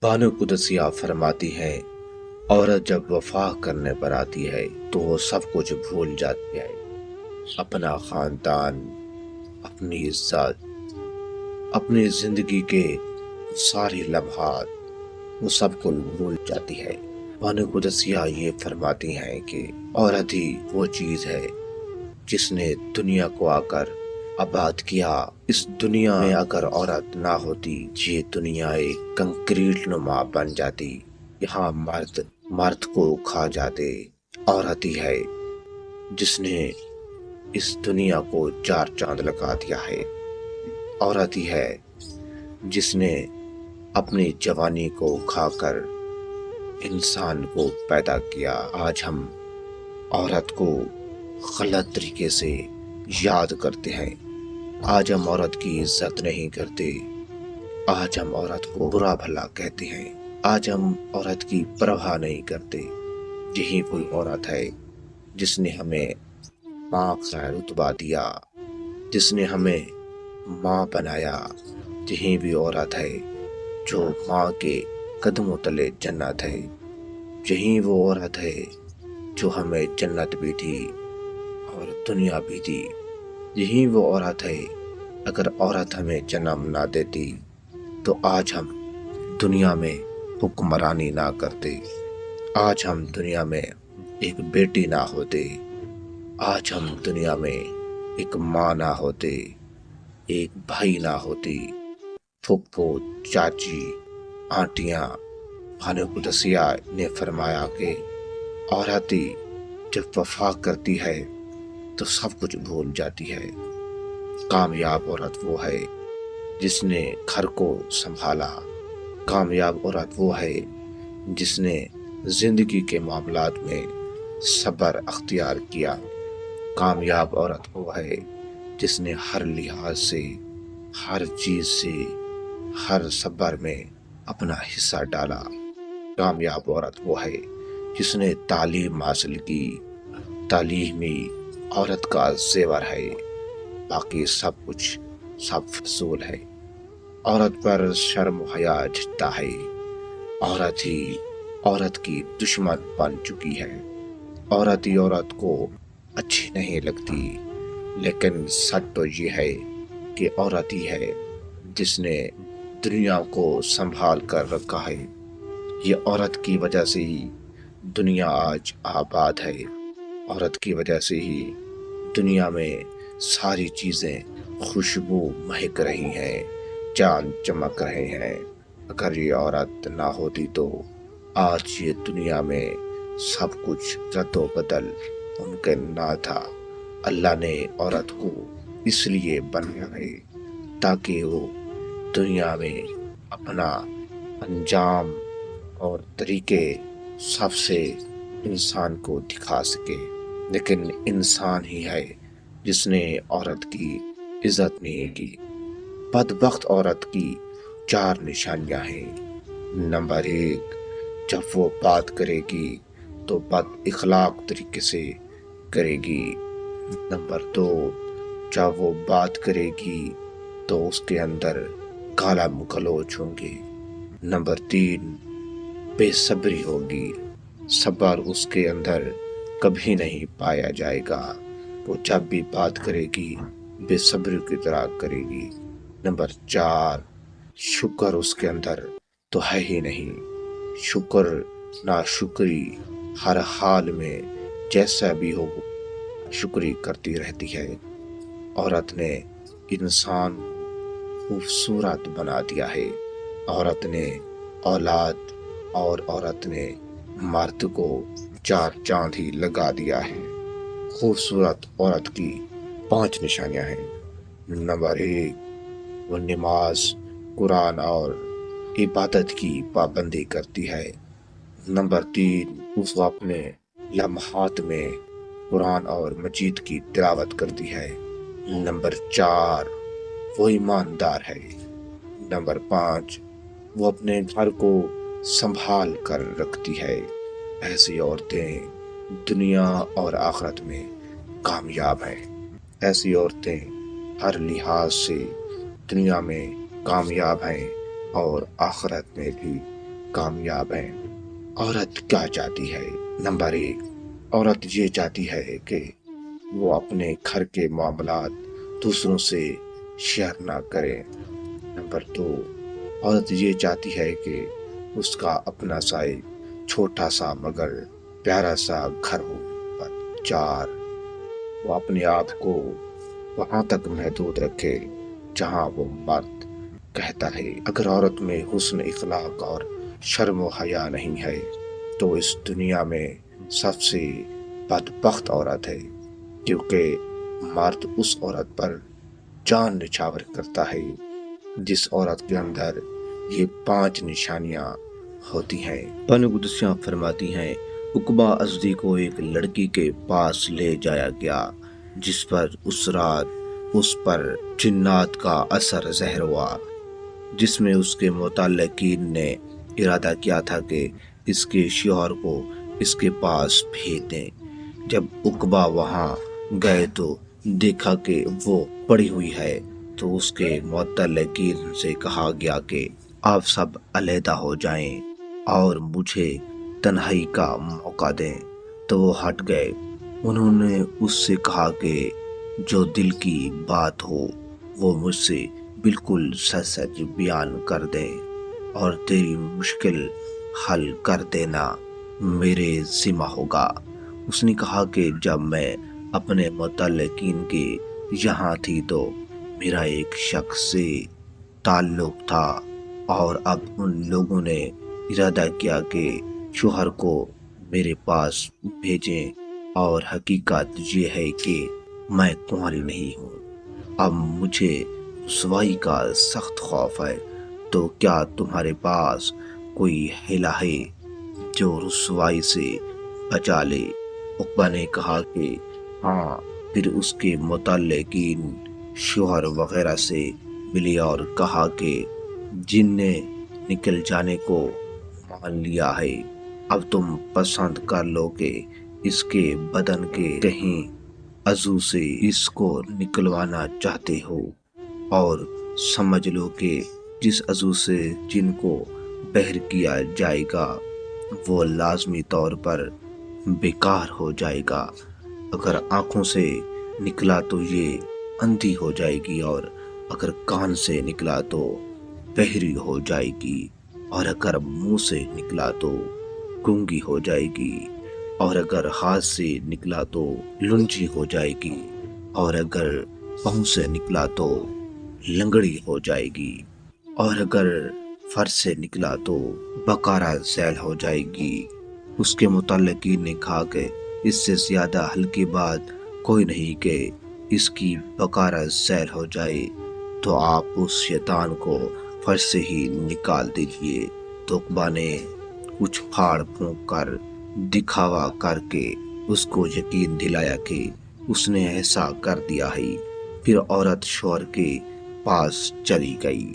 بانو قدسیہ فرماتی ہے، عورت جب وفا کرنے پر آتی ہے تو وہ سب کچھ بھول جاتی ہے، اپنا خاندان، اپنی عزت، اپنی زندگی کے سارے لمحات، وہ سب کو بھول جاتی ہے۔ بانو قدسیہ یہ فرماتی ہیں کہ عورت ہی وہ چیز ہے جس نے دنیا کو آ کر آباد کیا۔ اس دنیا میں اگر عورت نہ ہوتی، یہ دنیا ایک کنکریٹ نما بن جاتی، یہاں مرد کو کھا جاتے۔ عورت ہی ہے جس نے اس دنیا کو چار چاند لگا دیا ہے۔ عورت ہی ہے جس نے اپنی جوانی کو کھا کر انسان کو پیدا کیا۔ آج ہم عورت کو غلط طریقے سے یاد کرتے ہیں، آج ہم عورت کی عزت نہیں کرتے، آج ہم عورت کو برا بھلا کہتے ہیں، آج ہم عورت کی پرواہ نہیں کرتے۔ یہی کوئی عورت ہے جس نے ہمیں ماں کا رتبہ دیا، جس نے ہمیں ماں بنایا۔ یہی بھی عورت ہے جو ماں کے قدموں تلے جنت ہے۔ یہی وہ عورت ہے جو ہمیں جنت بھی دی اور دنیا بھی دی۔ یہی وہ عورت ہے، اگر عورت ہمیں جنم نہ دیتی تو آج ہم دنیا میں حکمرانی نہ کرتے، آج ہم دنیا میں ایک بیٹی نہ ہوتے، آج ہم دنیا میں ایک ماں نہ ہوتے، ایک بھائی نہ ہوتی۔ پھپھو، چاچی، آنٹیاں۔ بانو قدسیہ نے فرمایا کہ عورت ہی جب وفا کرتی ہے تو سب کچھ بھول جاتی ہے۔ کامیاب عورت وہ ہے جس نے گھر کو سنبھالا، کامیاب عورت وہ ہے جس نے زندگی کے معاملات میں صبر اختیار کیا، کامیاب عورت وہ ہے جس نے ہر لحاظ سے، ہر چیز سے، ہر صبر میں اپنا حصہ ڈالا۔ کامیاب عورت وہ ہے جس نے تعلیم حاصل کی۔ تعلیمی عورت کا زیور ہے، باقی سب کچھ سب فضول ہے۔ عورت پر شرم و حیا جھکتا ہے، عورت ہی عورت کی دشمن بن چکی ہے۔ عورت ہی عورت کو اچھی نہیں لگتی، لیکن سچ تو یہ ہے کہ عورت ہی ہے جس نے دنیا کو سنبھال کر رکھا ہے۔ یہ عورت کی وجہ سے ہی دنیا آج آباد ہے، عورت کی وجہ سے ہی دنیا میں ساری چیزیں خوشبو مہک رہی ہیں، چاند چمک رہے ہیں۔ اگر یہ عورت نہ ہوتی تو آج یہ دنیا میں سب کچھ رد و بدل ممکن نہ تھا۔ اللہ نے عورت کو اس لیے بنایا ہے تاکہ وہ دنیا میں اپنا انجام اور طریقے سب سے انسان کو دکھا سکے، لیکن انسان ہی ہے جس نے عورت کی عزت نہیں کی۔ بدبخت عورت کی 4 نشانیاں ہیں۔ نمبر 1، جب وہ بات کرے گی تو بد اخلاق طریقے سے کرے گی۔ نمبر 2، جب وہ بات کرے گی تو اس کے اندر گالم گلوچ ہوں گے۔ نمبر 3، بے صبری ہوگی، صبر اس کے اندر کبھی نہیں پایا جائے گا، وہ جب بھی بات کرے گی بے صبری کی طرح کرے گی۔ نمبر 4، شکر اس کے اندر تو ہے ہی نہیں، شکر نا شکری ہر حال میں جیسا بھی ہو شکری کرتی رہتی ہے۔ عورت نے انسان خوبصورت بنا دیا ہے، عورت نے اولاد اور عورت نے مرد کو 4 چاند ہی لگا دیا ہے۔ خوبصورت عورت کی 5 نشانیاں ہیں۔ نمبر 1، وہ نماز، قرآن اور عبادت کی پابندی کرتی ہے۔ نمبر 3، اس کو اپنے لمحات میں قرآن اور مجید کی تلاوت کرتی ہے۔ نمبر 4، وہ ایماندار ہے۔ نمبر 5، وہ اپنے گھر کو سنبھال کر رکھتی ہے۔ ایسی عورتیں دنیا اور آخرت میں کامیاب ہیں۔ ایسی عورتیں ہر لحاظ سے دنیا میں کامیاب ہیں اور آخرت میں بھی کامیاب ہیں۔ عورت کیا چاہتی ہے؟ نمبر 1، عورت یہ چاہتی ہے کہ وہ اپنے گھر کے معاملات دوسروں سے شیئر نہ کرے۔ نمبر 2، عورت یہ چاہتی ہے کہ اس کا اپنا سا چھوٹا سا مگر پیارا سا گھر ہو۔ 4، وہ اپنے آپ کو وہاں تک محدود رکھے جہاں وہ مرد کہتا ہے۔ اگر عورت میں حسن اخلاق اور شرم و حیا نہیں ہے تو اس دنیا میں سب سے بدبخت عورت ہے، کیونکہ مرد اس عورت پر جان نچھاور کرتا ہے جس عورت کے اندر یہ 5 نشانیاں ہوتی ہیں۔ بانو قدسیہ فرماتی ہیں، عقبہ ازدی کو ایک لڑکی کے پاس لے جایا گیا جس پر اس رات اس پر جنات کا اثر ظاہر ہوا، جس میں اس کے متعلقین نے ارادہ کیا تھا کہ اس کے شوہر کو اس کے پاس بھیج دیں۔ جب عقبہ وہاں گئے تو دیکھا کہ وہ پڑی ہوئی ہے، تو اس کے متعلقین سے کہا گیا کہ آپ سب علیحدہ ہو جائیں اور مجھے تنہائی کا موقع دیں، تو وہ ہٹ گئے۔ انہوں نے اس سے کہا کہ جو دل کی بات ہو وہ مجھ سے بالکل سچ سچ بیان کر دیں اور تیری مشکل حل کر دینا میرے ذمہ ہوگا۔ اس نے کہا کہ جب میں اپنے متعلقین کے یہاں تھی تو میرا ایک شخص سے تعلق تھا، اور اب ان لوگوں نے ارادہ کیا کہ شوہر کو میرے پاس بھیجیں، اور حقیقت یہ ہے کہ میں کنواری نہیں ہوں۔ اب مجھے رسوائی کا سخت خوف ہے، تو کیا تمہارے پاس کوئی حیلہ ہے جو رسوائی سے بچا لے؟ عقبہ نے کہا کہ ہاں۔ پھر اس کے متعلقین شوہر وغیرہ سے ملے اور کہا کہ جن نے نکل جانے کو مان لیا ہے، اب تم پسند کر لو کہ اس کے بدن کے کہیں عضو سے اس کو نکلوانا چاہتے ہو، اور سمجھ لو کہ جس عضو سے جن کو بہر کیا جائے گا وہ لازمی طور پر بیکار ہو جائے گا۔ اگر آنکھوں سے نکلا تو یہ اندھی ہو جائے گی، اور اگر کان سے نکلا تو بہری ہو جائے گی، اور اگر منہ سے نکلا تو گونگی ہو جائے گی، اور اگر ہاتھ سے نکلا تو لنجی ہو جائے گی، اور اگر پاؤں سے نکلا تو لنگڑی ہو جائے گی، اور اگر فرج سے نکلا تو بقارہ ذیل ہو جائے گی۔ اس کے متعلقین نے کہا کہ اس سے زیادہ ہلکی بات کوئی نہیں کہ اس کی بقارہ ذیل ہو جائے، تو آپ اس شیطان کو فرج سے ہی نکال دیجئے۔ تو عقبہ نے کچھ پھاڑ پھونک کر دکھاوا کر کے اس کو یقین دلایا کہ اس نے ایسا کر دیا ہے۔ پھر عورت شوہر کے پاس چلی گئی۔